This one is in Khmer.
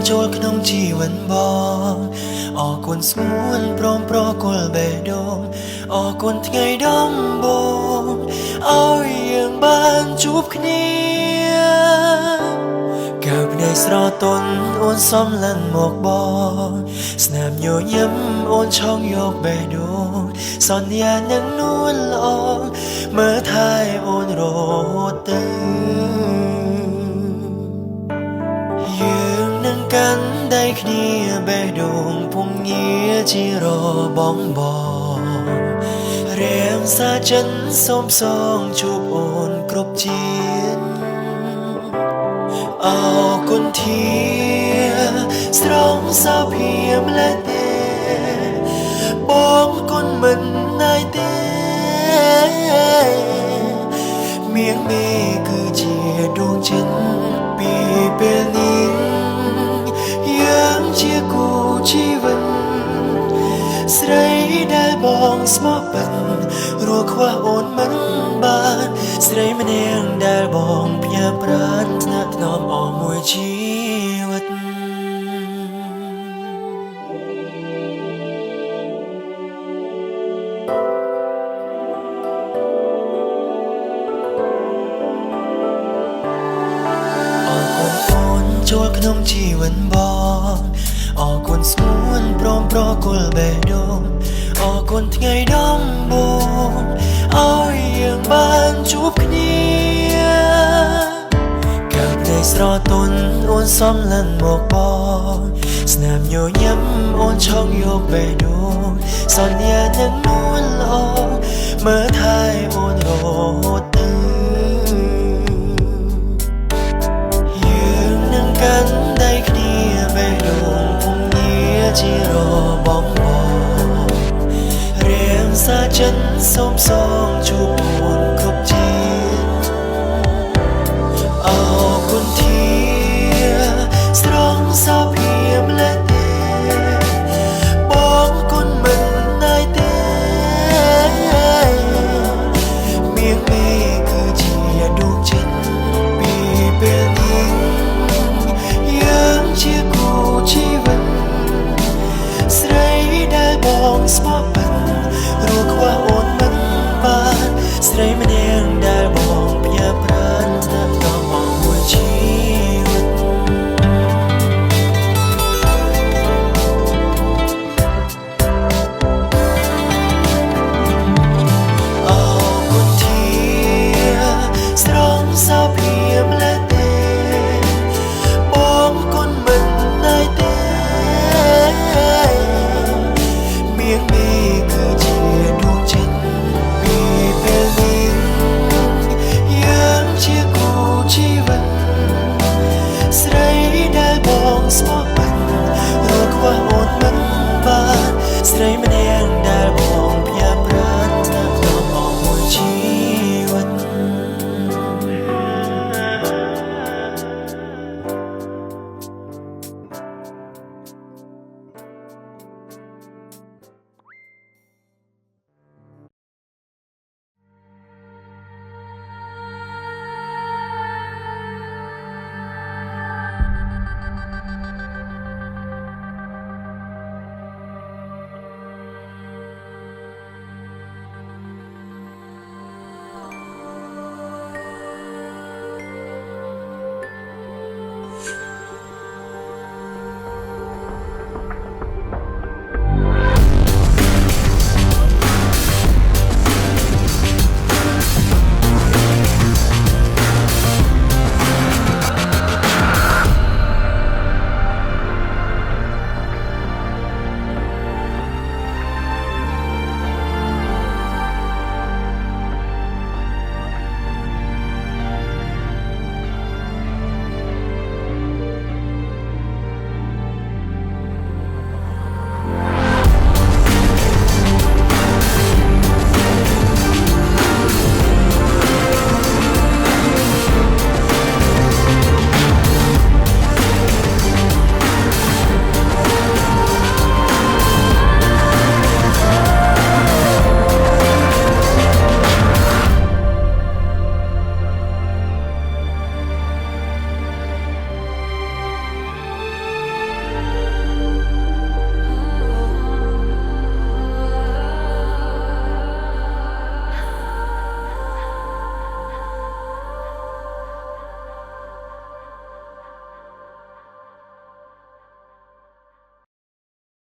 ចូលក្នុងជីវិតបងអរគុណស្មួនព្រមប្រគល់បេះដូងអរគុណថ្ងៃដំបូងឲ្យយើងបានជួបគ្នាកាលភ្នែកស្រទន់អូនសំឡិនមកបងស្នាមញញឹមអូនឆោងយកបេះដូងសន្យានឹងនួនល្អមើលថែអូនរហូតទៅកាន់ដៃគ្នាបេះដូងពុំងារជាបងរៀងសាចិនសូមសងជួបអូនគ្រប់ជាតិអរគុណធាស្រងសោភៀមលែទេបងគុណមិនណាយទេមៀងមេគឺជាដួងចិត្តពីពេលនេះយើងជាគូជីវិតស្រីដែលបងស្មោះបិទរស់ខ្វះអូនមិនបានស្រីម្នាក់ដែលបងផ្ញើប្រាណថ្នាក់ថ្នមអស់មួយជីវិតចូលក្នុងជីវិតបងអរគុណស្មួនព្រមប្រគល់បេះដូងអរគុណថ្ងៃដំបូងឲ្យយើងបានជួបគ្នាកាលភ្នែកស្រទន់អូនសំឡិនមកបងស្នាមញញឹមអូនឆោងយកបេះដូងសន្យានឹងនួនល្អមើលថែអូនរហូតទៅកាន់ដៃគ្នាបេះដូងពុំងារជាបងរៀងសាចិនសូមសងជួបអូនគ្រប់ជាតិអរគុណធាស្រងសោភៀមលែទេបងគុណមិនណាយទេមៀងមេគឺជាដួងចិត្តពីពេលនេះជាគូជីវិតស្រីដែលបងស្មោះបិទរស់ខ្វះអូនមិនបានស្រីម្នាក់ដែលបងផ្ញើប្រាណថ្នាក់ថ្នមអស់មួយជីវិតអរគុណធាស្រងសោភៀមលែទេបងគុណមិនណាយទេមៀងមេគឺជាដួងចិត្តពីពេលនេះយើងជាគូជីវិតស្រីដែលបងស្មោះបិទរស់ខ្វះអូនមិនបានស្រីម្នាក់